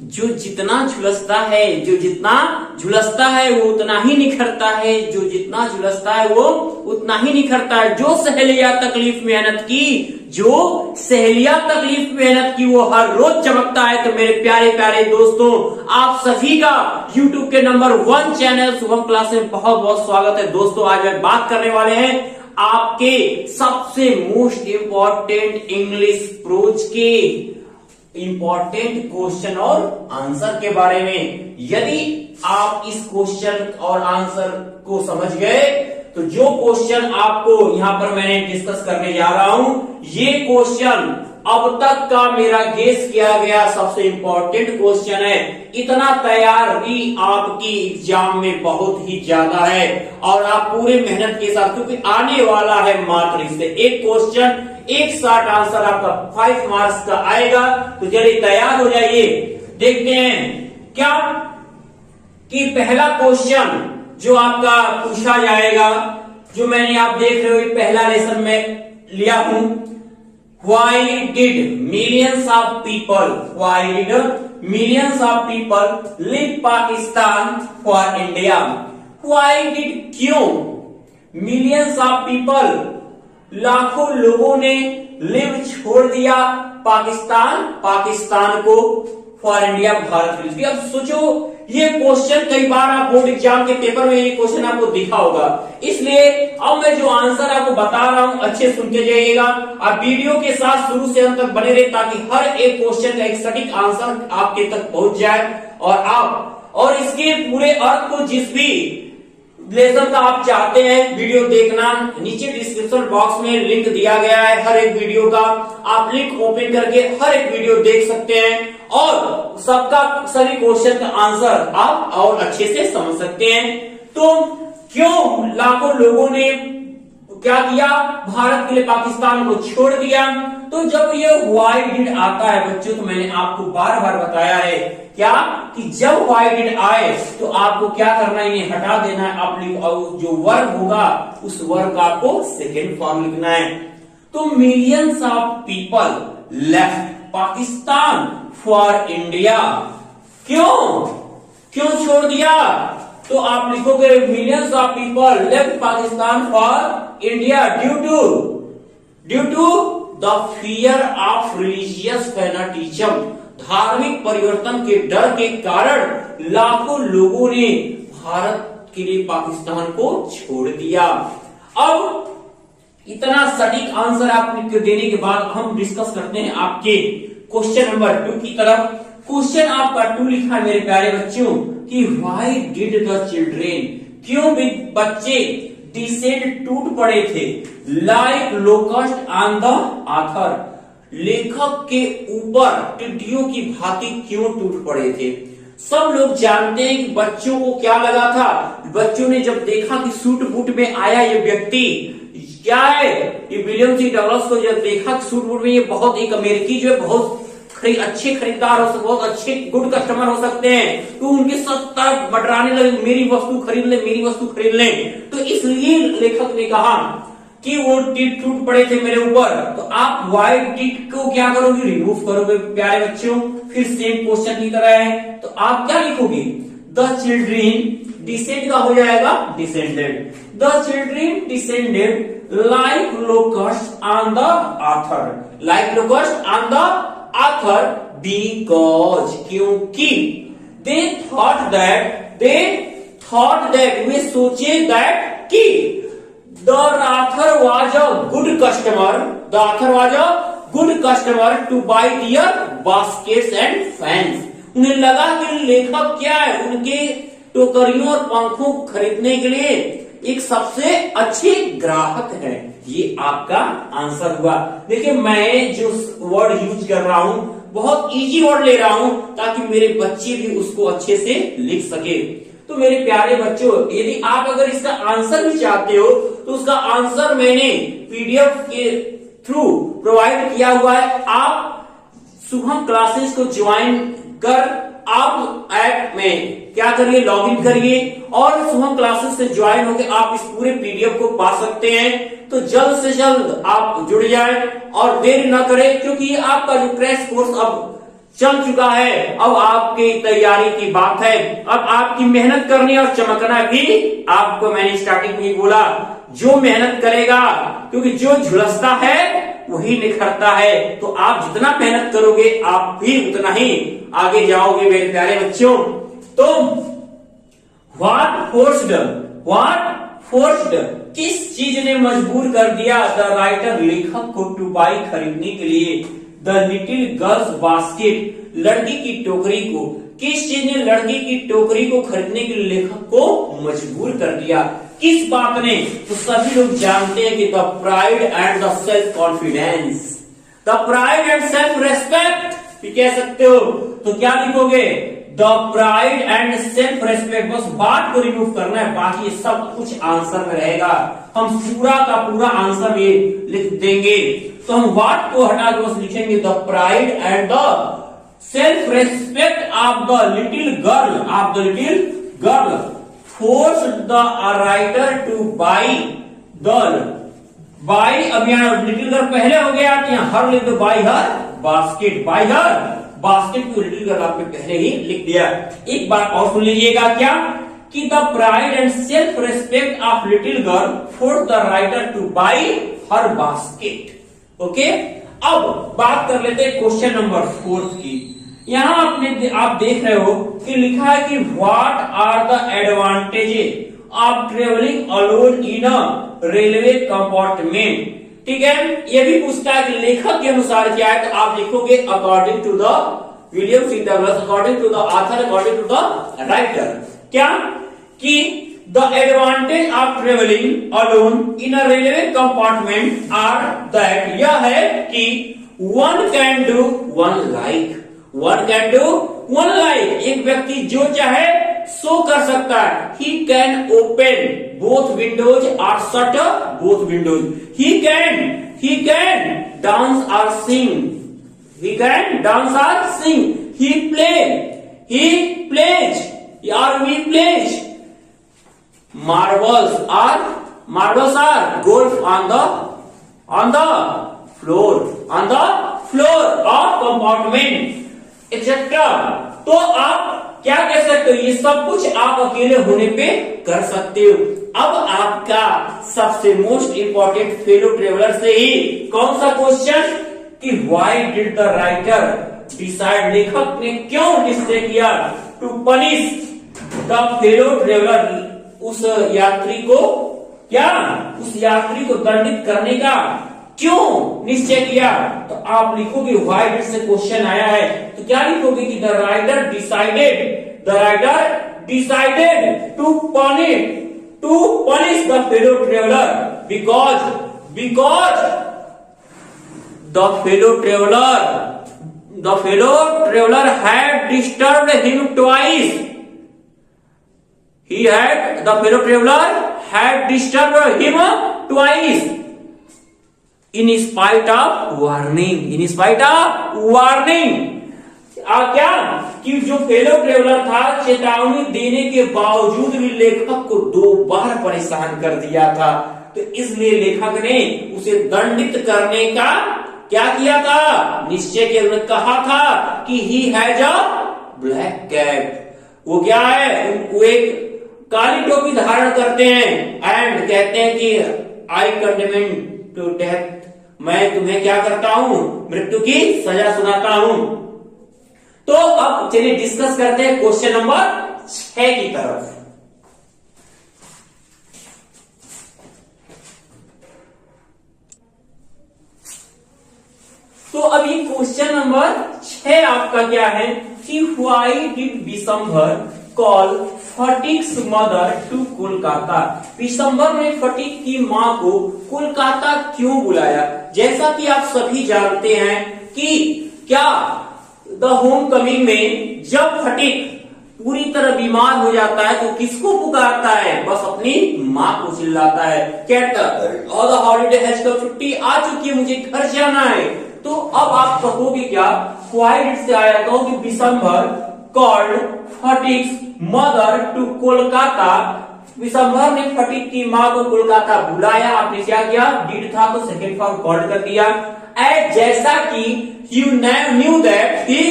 जो जितना झुलसता है, जो जितना झुलसता है वो उतना ही निखरता है, जो जितना झुलसता है वो उतना ही निखरता है। जो सहेलिया तकलीफ मेहनत की, जो सहेलिया तकलीफ मेहनत की वो हर रोज चमकता है। तो मेरे प्यारे प्यारे दोस्तों, आप सभी का YouTube के नंबर 1 चैनल शुभम क्लास में बहुत बहुत स्वागत है। दोस्तों, आज हम बात करने वाले हैं आपके सबसे मोस्ट इंपॉर्टेंट इंग्लिश प्रोज के इंपॉर्टेंट क्वेश्चन और आंसर के बारे में। यदि आप इस क्वेश्चन और आंसर को समझ गए तो जो क्वेश्चन आपको यहां पर मैंने डिस्कस करने जा रहा हूं, ये क्वेश्चन अब तक का मेरा गेस किया गया सबसे इंपॉर्टेंट क्वेश्चन है। इतना तैयारी आपकी एग्जाम में बहुत ही ज्यादा है और आप पूरे मेहनत के साथ, क्योंकि आने वाला है मात्र इससे एक क्वेश्चन, एक शॉर्ट आंसर आपका 5 मार्क्स का आएगा। तो चलिए तैयार हो जाइए, देखते हैं क्या कि पहला क्वेश्चन जो आपका पूछा जाएगा, जो मैंने आप देख रहे हो पहला लेसन में लिया हूं। Why did millions of people leave Pakistan for India? Why did क्यों millions of people लाखों लोगों ने लिव छोड़ दिया पाकिस्तान को फॉर इंडिया, भारत के लिए। अब सोचो, ये क्वेश्चन कई बार आप बोर्ड एग्जाम के पेपर में ये क्वेश्चन आपको दिखा होगा, इसलिए अब मैं जो आंसर आपको बता रहा हूं अच्छे सुनते जाइएगा। आप वीडियो के साथ शुरू से अंत तक बने रहे ताकि हर एक क्वेश्चन का एक सटीक आंसर आपके तक पहुंच जाए और इसके पूरे अर्थ को जिस भी लेसन का आप चाहते हैं वीडियो देखना, नीचे डिस्क्रिप्शन बॉक्स में लिंक दिया गया है हर एक वीडियो का। आप लिंक ओपन करके हर एक वीडियो देख सकते हैं और सभी क्वेश्चन का आंसर आप और अच्छे से समझ सकते हैं। तो क्यों लाखों लोगों ने क्या किया, भारत के लिए पाकिस्तान को छोड़ दिया? तो जब ये व्हाई डिड आता है बच्चों, तो मैंने आपको बार बार बताया है क्या कि जब व्हाई डिड आए तो आपको क्या करना है, इन्हें हटा देना है। आप जो वर्ब होगा उस वर्ब का आपको सेकेंड फॉर्म लिखना है। तो millions of people left Pakistan for India, क्यों छोड़ दिया? तो आप लिखोगे millions of people left Pakistan for India due to the fear of religious fanaticism, धार्मिक परिवर्तन के डर के कारण लाखों लोगों ने भारत के लिए पाकिस्तान को छोड़ दिया। अब इतना सटीक आंसर आपको देने के बाद हम डिस्कस करते हैं आपके क्वेश्चन नंबर 2 की तरफ। क्वेश्चन आपका 2 लिखा है मेरे प्यारे बच्चों कि व्हाई डिड द चिल्ड्रेन, क्यों बच्चे डिसेंड टूट पड़े थे, like locust on the author, लेखक के ऊपर टिड्डियों की भांति क्यों टूट पड़े थे? सब लोग जानते हैं कि बच्चों को क्या लगा था। बच्चों ने जब देखा कि सूट बूट में आया ये व्यक्ति, क्या है ये विलियम सी डगलस को जब देखा सूट बूट में, ये बहुत एक अमेरिकी जो है बहुत अच्छे खरीदार हो, बहुत अच्छे गुड कस्टमर हो सकते हैं, तो उनके सब तरफ मडराने लगे, मेरी वस्तु खरीद ले। तो इसलिए लेखक ने कहा कि वो टिट टूट पड़े थे मेरे ऊपर। तो आप वाइट टिट को क्या करोगे, रिमूव करोगे प्यारे बच्चों। फिर सेम क्वेश्चन की तरह है, तो आप क्या लिखोगे, द चिल्ड्रेन, डिसेंड का हो जाएगा descended, the children descended like locust on the author, because, क्योंकि दे थॉट दैट, वे सोचे दैट कि the author was a good customer to buy their baskets and fans. उन्हें लगा कि लेखक क्या है, उनके टोकरियों और पंखों को खरीदने के लिए एक सबसे अच्छे ग्राहक है। ये आपका आंसर हुआ। देखिए, मैं जो वर्ड यूज कर रहा हूं बहुत इजी वर्ड ले रहा हूं ताकि मेरे बच्चे भी उसको अच्छे से लिख सके। तो मेरे प्यारे बच्चों, यदि आप अगर इसका आंसर भी चाहते हो तो उसका आंसर मैंने पीडीएफ के थ्रू प्रोवाइड किया हुआ है। आप शुभम क्लासेस को ज्वाइन कर आप ऐप में क्या करिए, लॉगिन करिए और शुभम क्लासेस से ज्वाइन होकर आप इस पूरे पीडीएफ को पा सकते हैं। तो जल्द से जल्द आप जुड़ जाएं और देर न करें, क्योंकि आपका जो क्रैश कोर्स अब चल चुका है, अब आपकी तैयारी की बात है। अब आपकी मेहनत करनी और चमकना भी। आपको मैंने स्टार्टिंग में ही बोला, जो मेहनत करेगा, क्योंकि जो झुलसता है वही निखरता है। तो आप जितना मेहनत करोगे आप भी उतना ही आगे जाओगे मेरे प्यारे बच्चों। तो व्हाट फोर्स्ड, किस चीज ने मजबूर कर दिया द राइटर, लेखक को टू बाई, खरीदने के लिए द लिटिल गर्ल्स बास्केट, लड़की की टोकरी को। किस चीज ने लड़की की टोकरी को खरीदने के लिए लेखक को मजबूर कर दिया? किस बात ने? तो सभी लोग जानते हैं कि the pride and the self confidence, the pride and self respect भी कह सकते हो। तो क्या लिखोगे? The pride and self respect. बस बात को रिमूव करना है, बाकी सब कुछ आंसर में रहेगा। हम पूरा का पूरा आंसर ये लिख देंगे। तो हम व्हाट को हटा के बस लिखेंगे the pride and the self respect of the little girl forced the writer to buy the buy। अब यहाँ लिटिल गर्ल पहले हो गया, तो यहाँ हर लिख दो, बाय हर बास्केट को लिटिल गर्ल आपने पहले ही लिख दिया। एक बात और सुन लीजिएगा, क्या कि the pride and self respect of little girl force the writer two by her basket. Okay, अब बात कर लेते हैं क्वेश्चन नंबर 4 की। यहां आप देख रहे हो कि लिखा है कि what are the advantages of travelling alone in a railway compartment. ठीक है, ये भी पूछता है कि लेखक के अनुसार क्या है, तो आप लिखोगे according to the William C Douglas, according to the author, according to the writer. क्या कि the advantage of travelling alone in a railway compartment are that, यह है कि one can do one like, एक व्यक्ति जो चाहे सो कर सकता है। He can open both windows और shut both windows. He can dance और sing, he plays or we plays marbles are golf on the floor of compartment etc। तो आप क्या कह सकते हो, ये सब कुछ आप अकेले होने पे कर सकते हो। अब आपका सबसे मोस्ट इंपॉर्टेंट फेलो ट्रेवलर से ही कौन सा क्वेश्चन कि why did the writer decide, लेखक ने क्यों निश्चय किया to punish the fellow traveller, उस यात्री को दंडित करने का क्यों निश्चय किया। तो आप लिखोगे व्हाई डिड से क्वेश्चन आया है, तो क्या लिखोगे कि the writer decided to punish the fellow traveller because the fellow traveler had disturbed him twice. The fellow traveler had disturbed him twice in spite of warning. क्या कि जो फेलो ट्रेवलर था चेतावनी देने के बावजूद भी लेखक को 2 बार परेशान कर दिया था। तो इसलिए लेखक ने उसे दंडित करने का क्या किया था, निश्चय किया। उन्होंने कहा था कि he has a black cap, वो क्या है, वो एक काली टोपी धारण करते हैं, एंड कहते हैं कि आई कंडेम टू डेथ, मैं तुम्हें क्या करता हूं, मृत्यु की सजा सुनाता हूं। तो अब चलिए डिस्कस करते हैं क्वेश्चन नंबर 6 की तरफ। तो अभी क्वेश्चन नंबर 6 आपका क्या है कि why did Vishambhar call Phatik's mother to Kolkata. Vishambhar ने फटिक की मां को कोलकाता क्यों बुलाया। जैसा कि आप सभी जानते हैं कि क्या द होम कमिंग में जब फटिक पूरी तरह बीमार हो जाता है तो किसको पुकारता है, बस अपनी मां को चिल्लाता है, कहता all the holiday has come, छुट्टी आ चुकी है, मुझे घर जाना है। तो अब आप कहोगे क्या, व्हाई डिड से आया, कहोगे Vishambhar called Phatik's mother to Kolkata. Vishambhar ने फटिक की मां को कोलकाता बुलाया। आपने क्या किया, डिड था तो सेकंड फॉर्म कॉल्ड कर दिया। एज जैसा कि you knew that he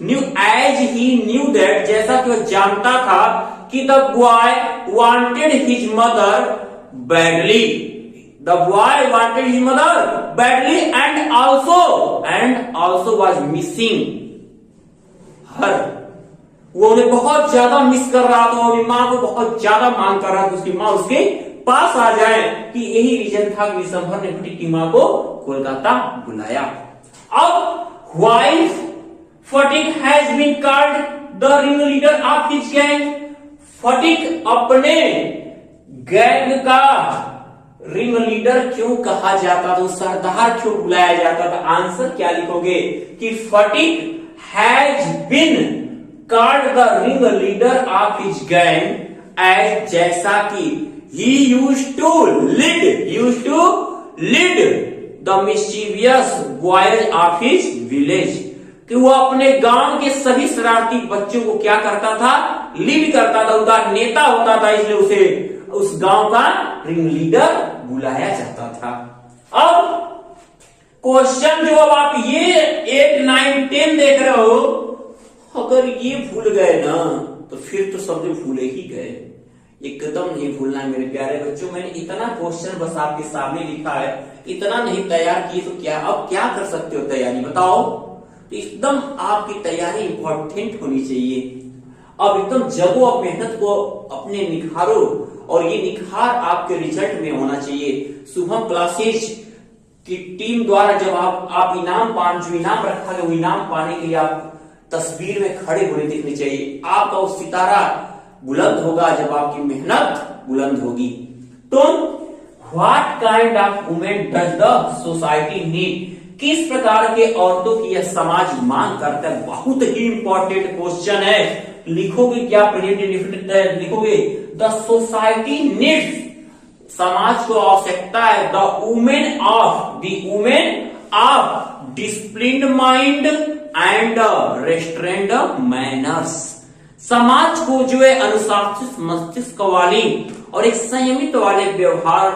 knew as he knew that, जैसा कि वह जानता था कि the boy wanted his mother badly, the boy wanted his mother badly and also was missing her, वो उन्हें बहुत ज्यादा मिस कर रहा था, अपनी माँ को बहुत ज्यादा मांग कर रहा था, उसकी माँ उसके पास आ जाए, कि यही रीजन था कि दिसंबर ने फटीक की माँ को कोलकाता बुलाया। अब why Phatik has been called the ring leader of his gang, Phatik अपने गैंग का रिंग लीडर क्यों कहा जाता था, सरदार क्यों बुलाया जाता था? आंसर क्या लिखोगे कि Phatik has been called the ring leader of his gang as, जैसा कि he used to lead the mischievous boys of his village, कि वो अपने गांव के सभी शरारती बच्चों को क्या करता था? लीड करता था, उनका नेता होता था, इसलिए उसे उस गांव का रिंग लीडर बुलाया जाता था। अब क्वेश्चन जो अब आप ये 8, 9, 10 देख रहे हो, अगर ये भूल गए ना तो फिर तो सब लोग भूले ही गए, एकदम नहीं भूलना है मेरे प्यारे बच्चों। मैंने इतना क्वेश्चन बस आपके सामने लिखा है, इतना नहीं तैयार किए तो क्या अब क्या कर सकते हो तैयारी बताओ? तो एकदम आपकी तैयारी इंपॉर्टेंट होनी चाहिए। अब एकदम जगो, अब मेहनत को अपने निखारो, और ये निखार आपके रिजल्ट में होना चाहिए। शुभम क्लासेज की टीम द्वारा जब आप जो इनाम रखा गया, वो इनाम पाने के लिए आप तस्वीर में खड़े होने दिखने चाहिए। आपका वो सितारा बुलंद होगा जब आपकी मेहनत बुलंद होगी। तो what kind of women does the society need, किस प्रकार के औरतों की यह समाज मांग करता है? बहुत ही इंपॉर्टेंट क्वेश्चन है। लिखोगे क्या? प्रेजेंट लिखोगे द सोसाइटी नीड्स, समाज को आवश्यकता है the women of disciplined mind and restrained manners, समाज को जो है अनुशासित मस्तिष्क वाली और एक संयमित व्यवहार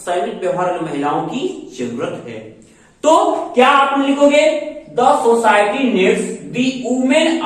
वाली महिलाओं की जरूरत है। तो क्या आप लिखोगे the society needs the women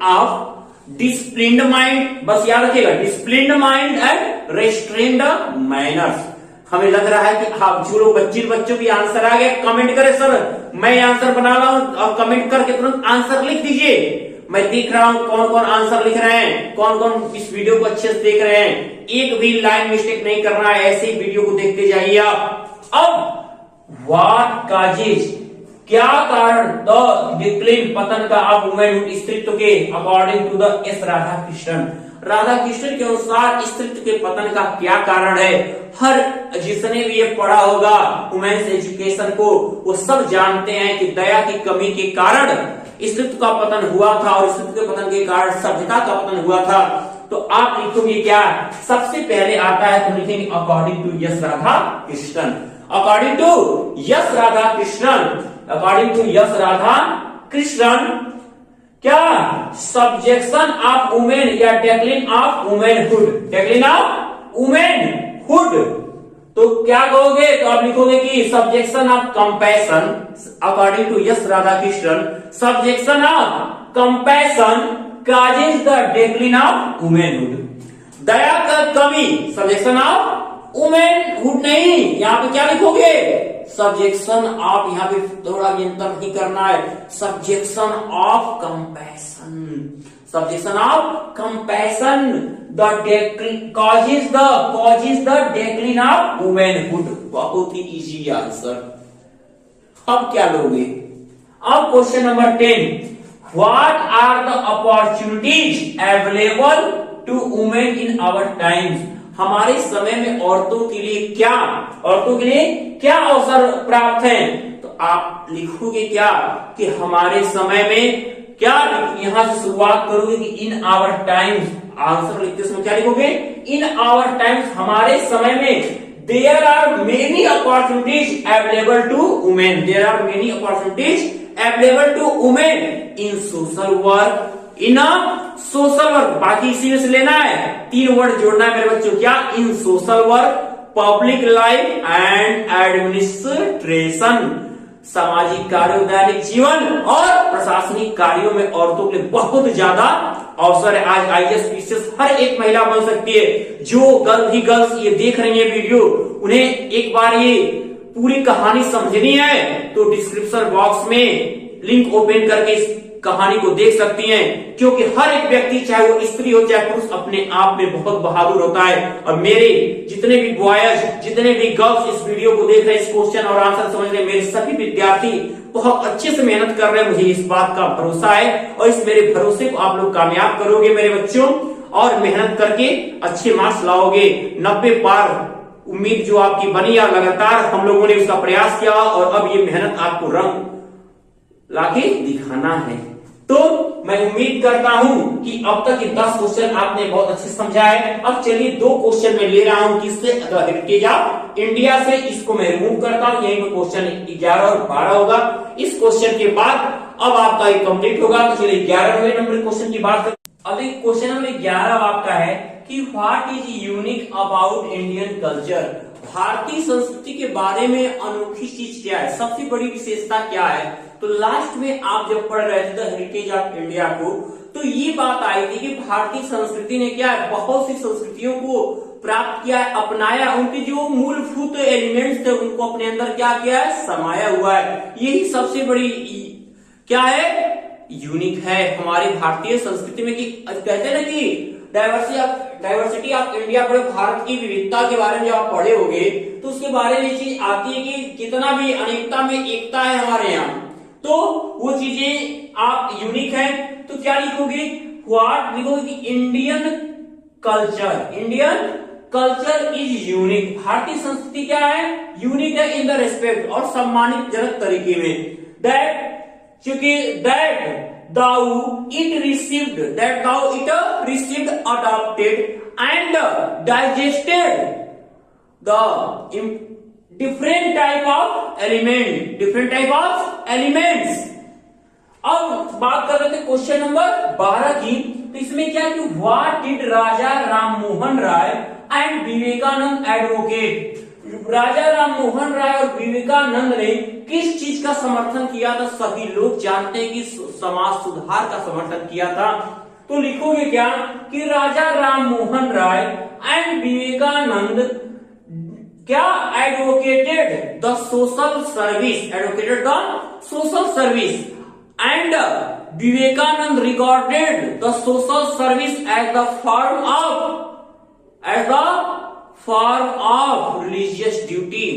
of disciplined mind, बस याद रखिएगा disciplined mind and restrained manners. हमें लग रहा है कि आप जो लोग बच्चों की आंसर आ गए, कमेंट करें सर मैं आंसर बना रहा हूं, और कमेंट करके तुरंत आंसर लिख दीजिए। मैं देख रहा हूं कौन कौन आंसर लिख रहे हैं, कौन कौन इस वीडियो को अच्छे से देख रहे हैं। एक भी लाइन मिस्टेक नहीं करना है, ऐसे ही वीडियो को देखते जाइए आप। अब व्हाट काजेज, क्या कारण द डिक्लाइन पतन का ऑफ वुमेनहुड, स्त्रीत्व के according to the S Radha Krishnan के अनुसार स्त्रीत्व के पतन का क्या कारण है? हर जिसने भी ये पढ़ा होगा वुमेन्स एजुकेशन को, वो सब जानते हैं कि दया की कमी के कारण स्त्रीत्व का पतन हुआ था, और स्त्रीत्व के पतन के कारण सभ्यता का पतन हुआ था। तो आप लिखोगे क्या? सबसे पहले आता है तो लिखेंगे according to S Radhakrishnan, according to S Radhakrishnan, according to S Radhakrishnan. क्या? सब्जेक्शन ऑफ वुमेन या decline of womanhood, decline of womanhood. तो क्या कहोगे? तो आप लिखोगे कि subjection of compassion, according to S Radhakrishnan, subjection of compassion causes the decline of womanhood. दया का कमी, सब्जेक्शन ऑफ वुमेनहुड नहीं, यहां पे क्या लिखोगे? सब्जेक्शन ऑफ, यहां पे थोड़ा भी अंतर नहीं करना है, subjection of compassion, subjection of compassion the causes the decline of womanhood. बहुत ही इजी आंसर। अब क्या लोगे? अब question number 10, what are the opportunities available to women in our times, हमारे समय में औरतों के लिए क्या अवसर प्राप्त हैं? तो आप लिखोगे क्या कि हमारे समय में क्या, यहां से शुरुआत करोगे कि इन आवर टाइम्स, आंसर लिखते समय क्या लिखोगे? इन आवर टाइम्स, हमारे समय में there are many opportunities available to women, there are many opportunities available to women in social work, in social work, बाकी इसी में से लेना है, 3 वर्ड जोड़ना है मेरे बच्चों। क्या? In social work, public life and administration, सामाजिक कार्यों, दैनिक जीवन और प्रशासनिक कार्यों में औरतों के लिए बहुत ज्यादा अवसर है। आज आईएएस पीसीएस हर एक महिला बन सकती है। जो गर्ल्स ये देख रही है वीडियो, उन्हें एक बार ये पूरी कहानी समझनी है तो डिस्क्रिप्शन बॉक्स में लिंक ओपन करके इस कहानी को देख सकती हैं, क्योंकि हर एक व्यक्ति चाहे वो स्त्री हो चाहे पुरुष अपने आप में बहुत बहादुर होता है। और मेरे जितने भी बॉयज, जितने भी गर्ल्स इस वीडियो को देख रहे हैं, इस क्वेश्चन और आंसर समझ रहे हैं, मेरे सभी विद्यार्थी बहुत अच्छे से मेहनत कर रहे हैं। मुझे इस बात का भरोसा है और इस मेरे भरोसे को आप लोग कामयाब करोगे मेरे बच्चों, और मेहनत करके अच्छे मार्क्स लाओगे। 90 पार उम्मीद जो आपकी बनी है, लगातार हम लोगों ने उसका प्रयास किया और अब ये मेहनत आपको रंग लाके दिखाना है। तो मैं उम्मीद करता हूं कि अब तक ये 10 क्वेश्चन आपने बहुत अच्छे से समझा है। अब चलिए 2 क्वेश्चन मैं ले रहा हूं किससे, हेरिटेज ऑफ इंडिया से। इसको मैं रिमूव करता हूं, यही पे क्वेश्चन 11 और 12 होगा। इस क्वेश्चन के बाद अब आपका ये कंप्लीट होगा। तो चलिए 11वें नंबर क्वेश्चन की बात करते हैं। अब क्वेश्चन नंबर 11 आपका है कि what is unique about Indian culture. भारतीय संस्कृति के बारे में अनोखी चीज क्या है, सबसे बड़ी विशेषता क्या है। तो लास्ट में आप जब पढ़ रहे थे द हेरिटेज ऑफ इंडिया को, तो ये बात आई थी कि भारतीय संस्कृति ने क्या है, बहुत सी संस्कृतियों को प्राप्त किया है, अपनाया, उनके जो मूलभूत एलिमेंट्स थे उनको अपने अंदर क्या किया है, समाया हुआ है। यही सबसे बड़ी क्या है, यूनिक है हमारी भारतीय संस्कृति में। कि कहते हैं ना कि डाइवर्सिटी ऑफ इंडिया, पढ़े भारत की विविधता के बारे में जब आप पढ़े होंगे तो उसके बारे में चीज आती है कि कितना भी अनेकता में एकता है हमारे यहाँ। तो वो चीजें आप यूनिक है तो क्या लिखोगे, व्हाट लिखोगे कि इंडियन कल्चर इज यूनिक। भारतीय संस्कृति क्या है, यूनिक है इन द रेस्पेक्ट और सम्मानित जनक तरीके में। That thou it received, adopted and digested the different type of elements। अब बात कर रहे थे क्वेश्चन नंबर 12 की। तो इसमें क्या कि what did Raja Ram Mohan Roy and Vivekananda advocate. Raja Ram Mohan Roy और विवेकानंद ने किस चीज का समर्थन किया था। सभी लोग जानते हैं कि समाज सुधार का समर्थन किया था। तो लिखोगे क्या कि राजा राम मोहन राय एंड विवेकानंद क्या advocated the social service and Vivekananda regarded the social service as the form of religious duty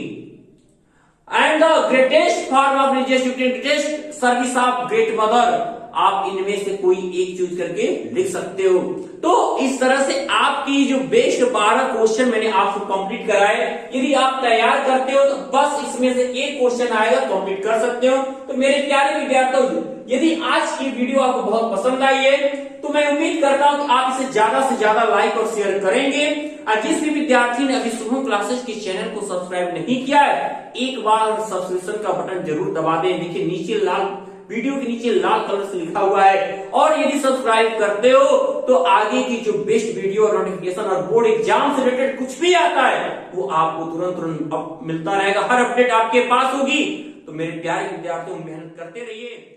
and the greatest form of religious duty, greatest service of great mother। आप इनमें से कोई एक चूज करके लिख सकते हो। तो इस तरह से आपकी जो बेस्ट 12 क्वेश्चन मैंने आपको कंप्लीट कराए। यदि आप तैयार करते हो तो बस इसमें से एक क्वेश्चन आएगा, कंप्लीट कर सकते हो। तो मेरे प्यारे विद्यार्थियों, यदि आज की वीडियो आपको बहुत पसंद आई है तो मैं उम्मीद करता हूं कि आप इसे ज्यादा से ज्यादा लाइक और शेयर करेंगे। और जिस भी विद्यार्थी ने अभी शुभम क्लासेस के चैनल को सब्सक्राइब नहीं किया है, एक बार सब्सक्रिप्शन का बटन जरूर दबा दें। देखिए नीचे वीडियो के नीचे लाल कलर से लिखा हुआ है। और यदि सब्सक्राइब करते हो तो आगे की जो बेस्ट वीडियो और नोटिफिकेशन और बोर्ड एग्जाम से रिलेटेड कुछ भी आता है वो आपको तुरंत मिलता रहेगा। हर अपडेट आपके पास होगी। तो मेरे प्यारे विद्यार्थियों, मेहनत करते रहिए।